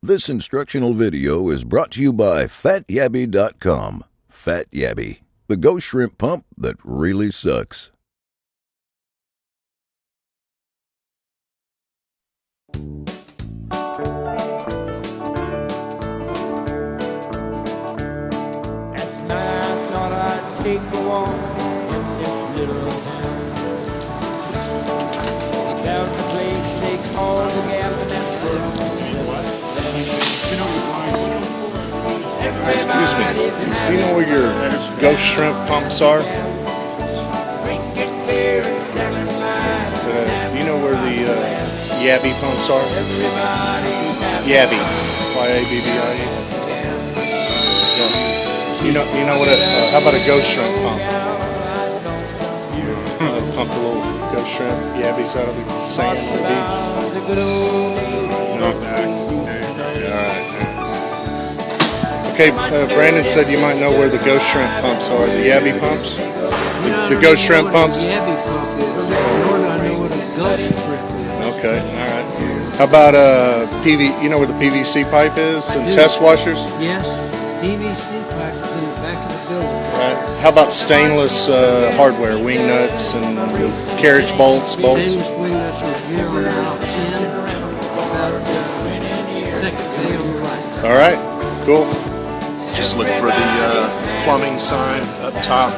This instructional video is brought to you by FatYabby.com. Fat Yabby, the ghost shrimp pump that really sucks. At night I thought I'd take a walk in this little town. Down the place they call the Gap and that's Excuse me, do you know where your ghost shrimp pumps are? Do you know where the Yabby pumps are? Yabby, Y-A-B-B-I-E. Yeah. You know what? How about a ghost shrimp pump? Pump the little ghost shrimp yabbies out of the sand on the beach. No. All right. Okay, Brandon said you might know where the ghost shrimp pumps are. The Yabby pumps? The ghost shrimp pumps? The Yabby pump is. Nor do I know what a ghost shrimp is. Okay, alright. How about you know where the PVC pipe is and test washers? Yes, PVC pipe is in the back of the building. Right. How about stainless hardware, wing nuts and carriage bolts? Stainless wing nuts are here on aisle 10, about second bay on the right. Alright, cool. Just look for the plumbing sign up top.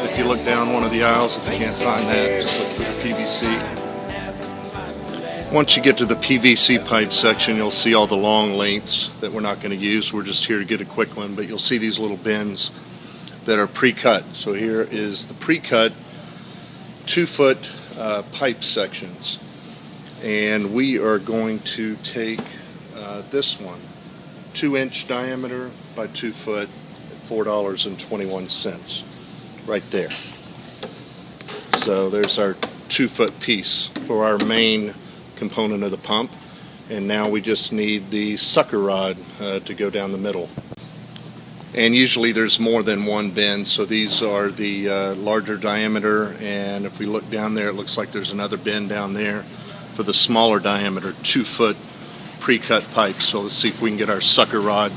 If you look down one of the aisles, if you can't find that, just look for the PVC. Once you get to the PVC pipe section, you'll see all the long lengths that we're not going to use. We're just here to get a quick one, but you'll see these little bins that are pre-cut. So here is the pre-cut 2-foot pipe sections. And we are going to take this one, 2-inch diameter by 2 foot at $4.21 right there. So there's our 2-foot piece for our main component of the pump, and now we just need the sucker rod to go down the middle. And usually there's more than one bin, so these are the larger diameter, and if we look down there it looks like there's another bin down there for the smaller diameter 2-foot pre-cut pipe. So let's see if we can get our sucker rod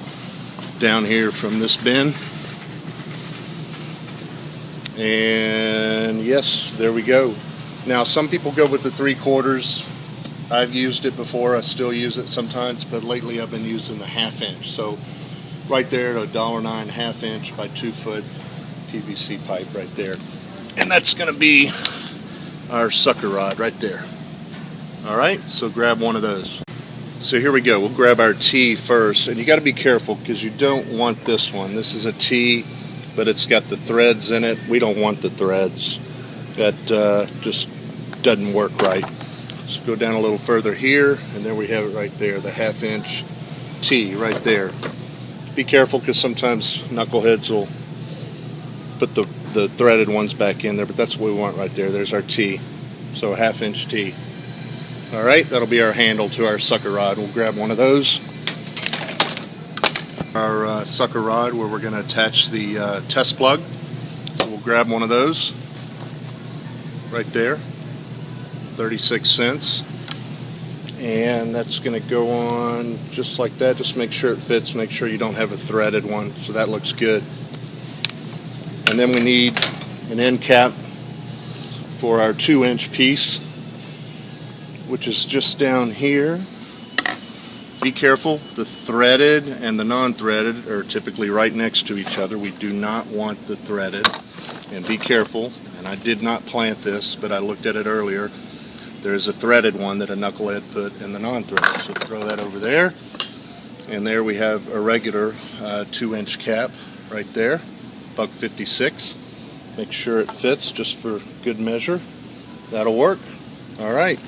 down here from this bin. And yes, there we go. Now some people go with the 3/4. I've used it before, I still use it sometimes, but lately I've been using the 1/2 inch. So right there at $1.09, 1/2 inch by 2-foot PVC pipe right there. And that's going to be our sucker rod right there. Alright, so grab one of those. So here we go, we'll grab our T first, and you got to be careful because you don't want this one. This is a T, but it's got the threads in it. We don't want the threads. That just doesn't work right. So go down a little further here, and there we have it right there, the 1/2 inch T right there. Be careful because sometimes knuckleheads will put the threaded ones back in there, but that's what we want right there. There's our T, so a 1/2 inch T. Alright, that'll be our handle to our sucker rod. We'll grab one of those. Our sucker rod where we're going to attach the test plug. So we'll grab one of those right there, 36 cents. And that's going to go on just like that. Just make sure it fits. Make sure you don't have a threaded one. So that looks good. And then we need an end cap for our 2-inch piece, which is just down here. Be careful, the threaded and the non-threaded are typically right next to each other. We do not want the threaded, and be careful, and I did not plant this, but I looked at it earlier. There's a threaded one that a knucklehead put in the non-threaded, so throw that over there. And there we have a regular 2-inch cap right there, $1.56. Make sure it fits just for good measure. That'll work. Alright.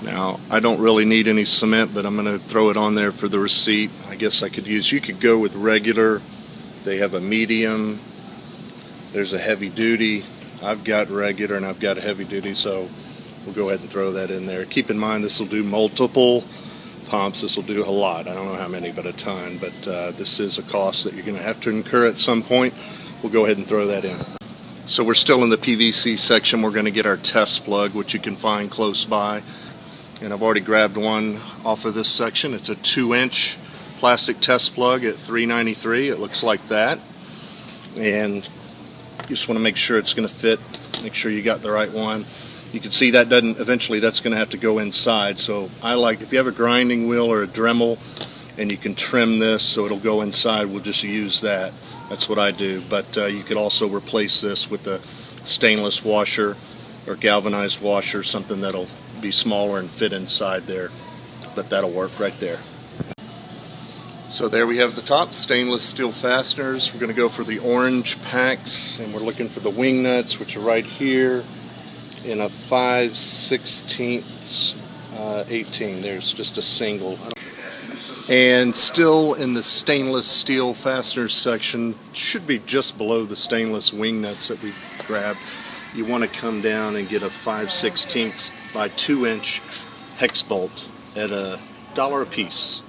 Now, I don't really need any cement, but I'm going to throw it on there for the receipt. I guess I could use, you could go with regular. They have a medium. There's a heavy duty. I've got regular and I've got a heavy duty, so we'll go ahead and throw that in there. Keep in mind this will do multiple pumps. This will do a lot. I don't know how many, but a ton. But this is a cost that you're going to have to incur at some point. We'll go ahead and throw that in. So we're still in the PVC section. We're going to get our test plug, which you can find close by. and I've already grabbed one off of this section. It's a 2-inch plastic test plug at $3.93. It looks like that, and you just want to make sure it's going to fit. Make sure you got the right one. You can see that eventually that's going to have to go inside. So I like, if you have a grinding wheel or a Dremel and you can trim this so it'll go inside, we'll just use that. That's what I do. But you could also replace this with a stainless washer or galvanized washer, something that'll be smaller and fit inside there. But that'll work right there. So there we have the top, stainless steel fasteners. We're going to go for the orange packs, and we're looking for the wing nuts, which are right here in a 5/16 18. There's just a single. And still in the stainless steel fasteners section, should be just below the stainless wing nuts that we grabbed. You want to come down and get a 5/16 by 2-inch hex bolt at $1 a piece.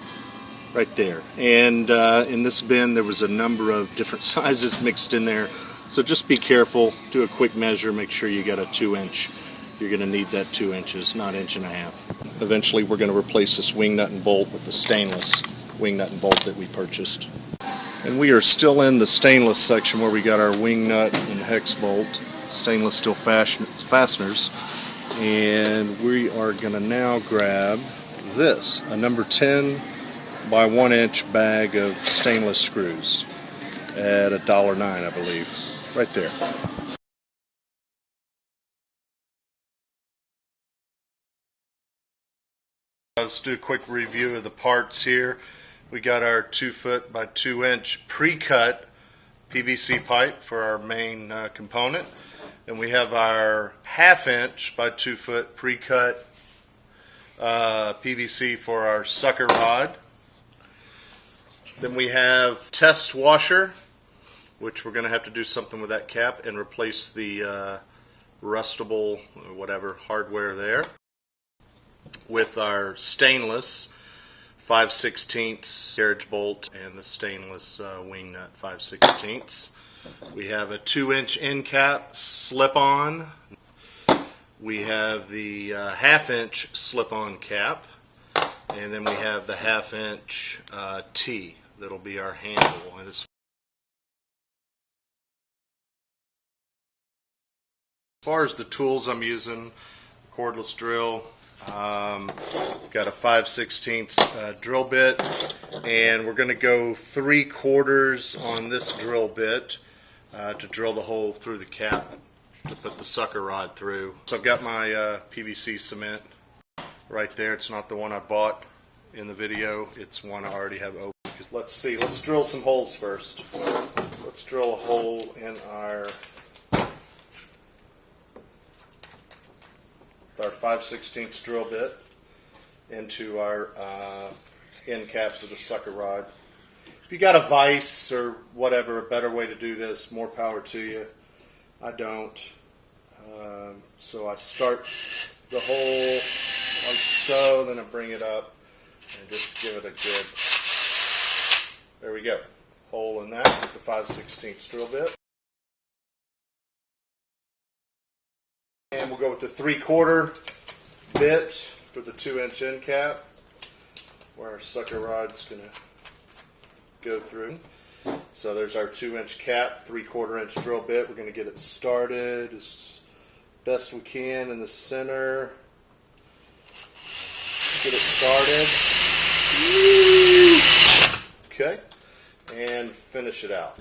Right there. And in this bin there was a number of different sizes mixed in there, so just be careful. Do a quick measure, make sure you got a 2-inch. You're going to need that 2 inches, not 1.5 inches. Eventually we're going to replace this wing nut and bolt with the stainless wing nut and bolt that we purchased. And we are still in the stainless section where we got our wing nut and hex bolt, stainless steel fasteners, and we are going to now grab this, a number 10 by 1-inch bag of stainless screws at $1.09, I believe. Right there. Let's do a quick review of the parts here. We got our 2-foot by 2-inch pre-cut PVC pipe for our main component. And we have our 1/2 inch by 2-foot pre-cut PVC for our sucker rod. Then we have test washer, which we're going to have to do something with that cap and replace the rustable or whatever hardware there, with our stainless 5/16 carriage bolt and the stainless wing nut 5/16. We have a 2-inch end cap slip-on. We have the 1/2 inch slip-on cap, and then we have the 1/2 inch T. That'll be our handle. And as far as the tools I'm using, cordless drill, got a 5/16 drill bit, and we're going to go 3/4 on this drill bit to drill the hole through the cap to put the sucker rod through. So I've got my PVC cement right there. It's not the one I bought in the video, it's one I already have open. Let's see, let's drill some holes first. Let's drill a hole in our 5/16 drill bit into our end cap for the sucker rod. If you got a vise or whatever, a better way to do this, more power to you. I don't. So I start the hole like so, then I bring it up and just give it a good, there we go, hole in that with the 5/16 drill bit. And we'll go with the 3/4 bit for the 2-inch end cap, where our sucker rod's going to go through. So there's our 2-inch cap, 3/4 inch drill bit. We're going to get it started as best we can in the center. Get it started. Okay. And finish it out.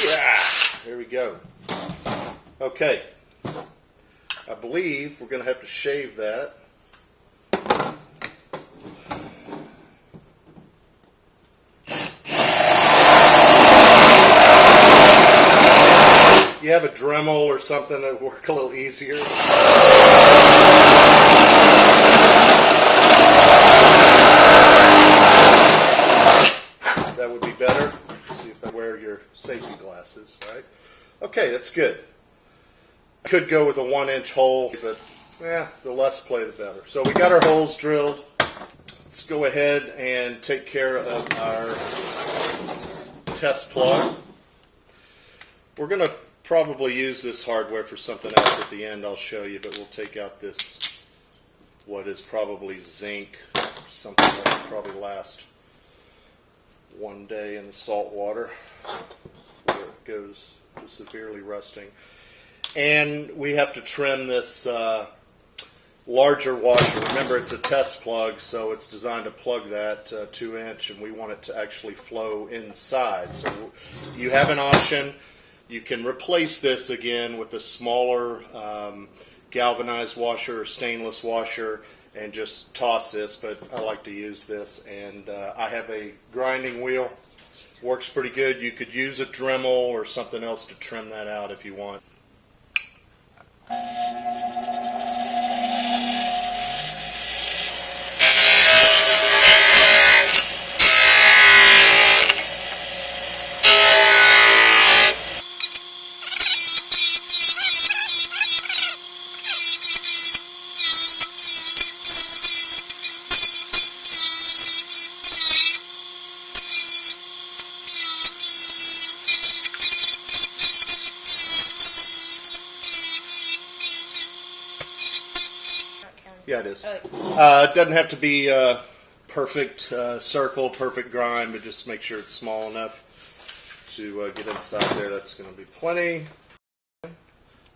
Yeah. There we go. Okay. I believe we're going to have to shave that. You have a Dremel or something that would work a little easier. That would be better. See if I wear your safety glasses, right? Okay, that's good. I could go with a 1-inch hole, but the less play the better. So we got our holes drilled. Let's go ahead and take care of our test plug. We're going to probably use this hardware for something else at the end. I'll show you, but we'll take out this, what is probably zinc, something that will probably last one day in the salt water before it goes to severely rusting. And we have to trim this larger washer. Remember, it's a test plug, so it's designed to plug that 2-inch, and we want it to actually flow inside. So you have an option. You can replace this again with a smaller galvanized washer or stainless washer and just toss this, but I like to use this. And I have a grinding wheel. Works pretty good. You could use a Dremel or something else to trim that out if you want. Yeah, it is. It doesn't have to be a perfect circle, perfect grind, but just make sure it's small enough to get inside there. That's going to be plenty.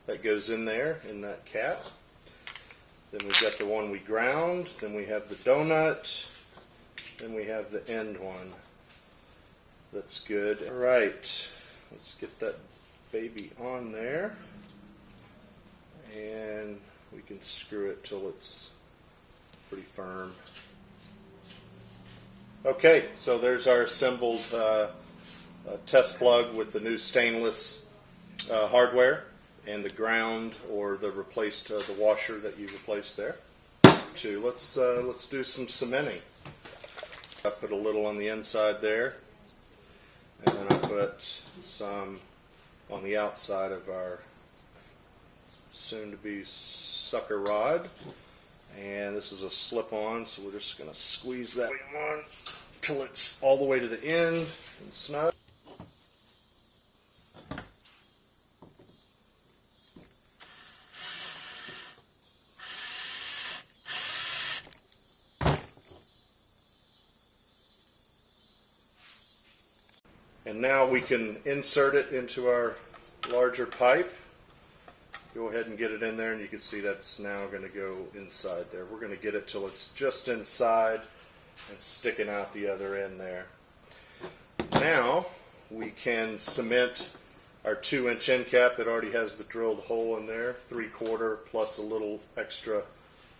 That goes in there, in that cap. Then we've got the one we ground. Then we have the donut. Then we have the end one. That's good. All right, let's get that baby on there. And we can screw it till it's pretty firm. Okay, so there's our assembled test plug with the new stainless hardware and the ground or the replaced the washer that you replaced there. Let's do some cementing. I put a little on the inside there, and then I put some on the outside of our soon-to-be sucker rod. And this is a slip-on, so we're just going to squeeze that on till it's all the way to the end and snug. And now we can insert it into our larger pipe. Go ahead and get it in there, and you can see that's now going to go inside there. We're going to get it till it's just inside and sticking out the other end there. Now we can cement our 2-inch end cap that already has the drilled hole in there, 3/4 plus a little extra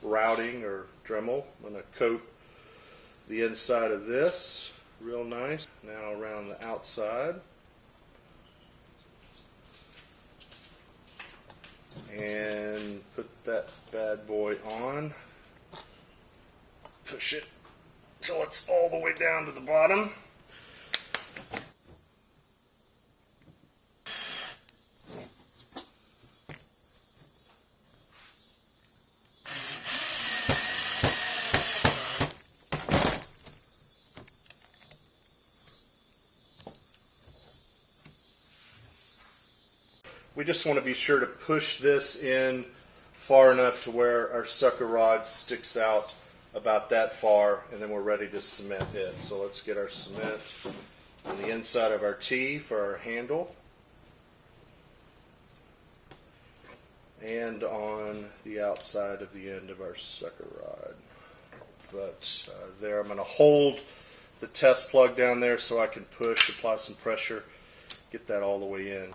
routing or Dremel. I'm going to coat the inside of this real nice. Now around the outside. And put that bad boy on. Push it till it's all the way down to the bottom. We just want to be sure to push this in far enough to where our sucker rod sticks out about that far, and then we're ready to cement it. So let's get our cement on the inside of our T for our handle, and on the outside of the end of our sucker rod. But there, I'm going to hold the test plug down there so I can push, apply some pressure, get that all the way in.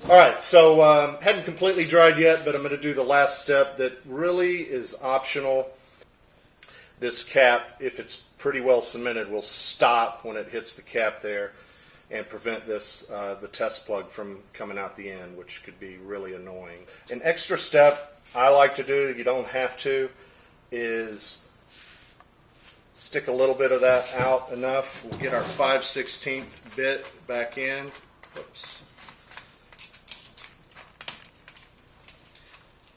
Alright, so hadn't completely dried yet, but I'm going to do the last step that really is optional. This cap, if it's pretty well cemented, will stop when it hits the cap there and prevent this the test plug from coming out the end, which could be really annoying. An extra step I like to do, you don't have to, is stick a little bit of that out enough. We'll get our 5/16 bit back in. Oops.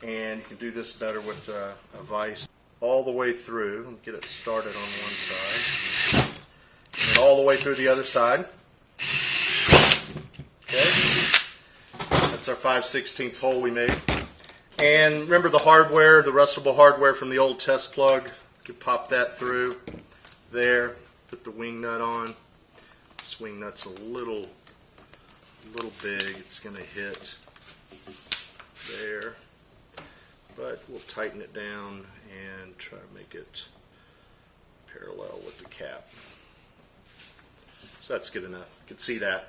And you can do this better with a vise all the way through and get it started on one side. And then all the way through the other side. Okay. That's our 5/16 hole we made. And remember the hardware, the rustable hardware from the old test plug. You can pop that through there. Put the wing nut on. This wing nut's a little big. It's going to hit there. But we'll tighten it down and try to make it parallel with the cap. So that's good enough. You can see that.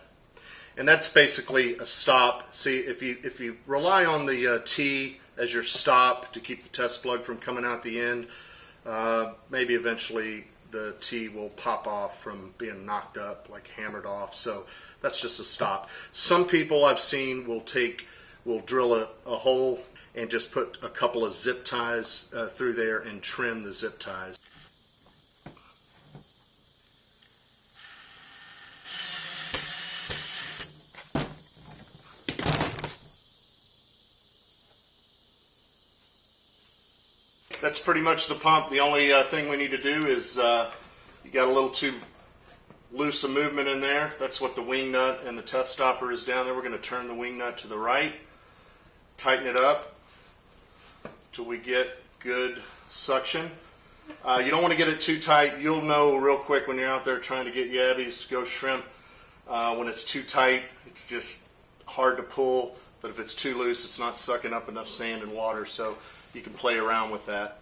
And that's basically a stop. See, if you rely on the T as your stop to keep the test plug from coming out the end, maybe eventually the T will pop off from being knocked up, like hammered off. So that's just a stop. Some people I've seen will drill a hole and just put a couple of zip ties through there and trim the zip ties. That's pretty much the pump. The only thing we need to do is you got a little too loose a movement in there. That's what the wing nut and the test stopper is down there. We're going to turn the wing nut to the right, tighten it up till we get good suction. You don't want to get it too tight. You'll know real quick when you're out there trying to get yabbies, ghost shrimp. When it's too tight, it's just hard to pull. But if it's too loose, it's not sucking up enough sand and water. So you can play around with that.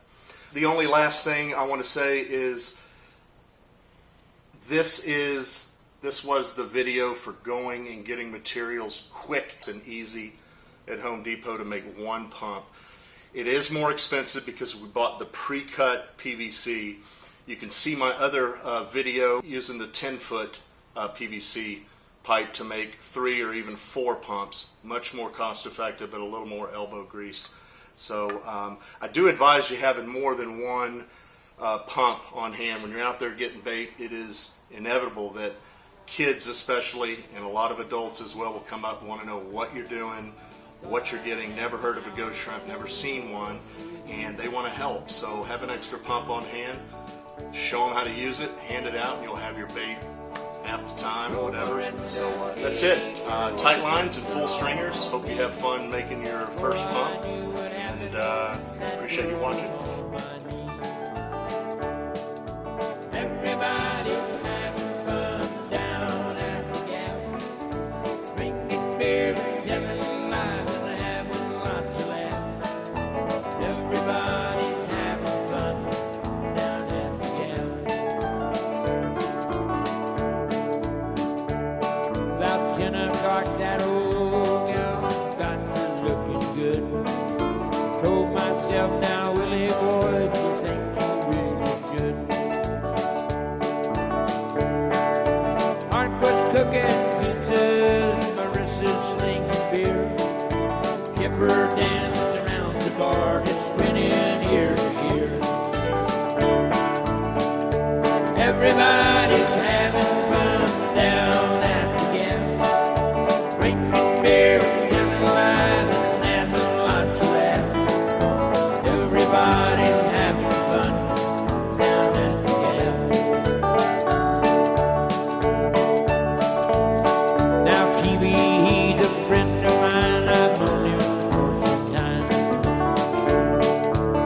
The only last thing I want to say is this was the video for going and getting materials quick and easy at Home Depot to make one pump. It is more expensive because we bought the pre-cut PVC. You can see my other video using the 10-foot PVC pipe to make 3 or even 4 pumps. Much more cost effective, but a little more elbow grease. So I do advise you having more than one pump on hand. When you're out there getting bait, it is inevitable that kids especially, and a lot of adults as well, will come up and want to know what you're doing, what you're getting, never heard of a ghost shrimp, never seen one, and they want to help. So have an extra pump on hand, show them how to use it, hand it out, and you'll have your bait half the time or whatever. So that's it. Tight lines and full stringers. Hope you have fun making your first pump, and appreciate you watching. Everybody having fun down at the gap, drinking beer, telling lies, and having lots of laughs. Everybody's having fun down at the gap. About 10 o'clock, that old gal got me looking good. Told myself, now Willie boy, do you think you really should? Art was cooking pizzas, Marissa's slinging beer. Kipper danced around the bar, just grinning ear to ear. Everybody's having fun down at the gap, drinking beer, telling lies, and having lots of laughs. Everybody's having fun down at the gap. Now Kiwi, he's a friend of mine, I've known him for some time.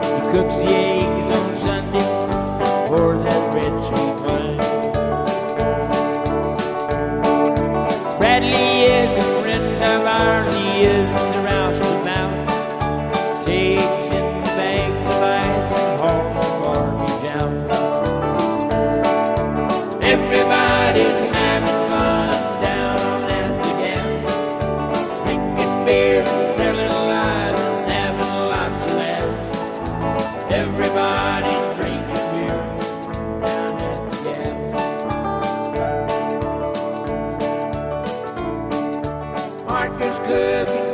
He cooks the eggs on Sunday, pours that red sweet wine. Bradley is a friend of ours, he is the rouseabout. Takes in the bag of ice and hauls the garbage out. Everybody's having fun down at the gap, drinking beer, telling lies, and having lots of laughs. Everybody's drinking beer down at the gap. Marcus cooking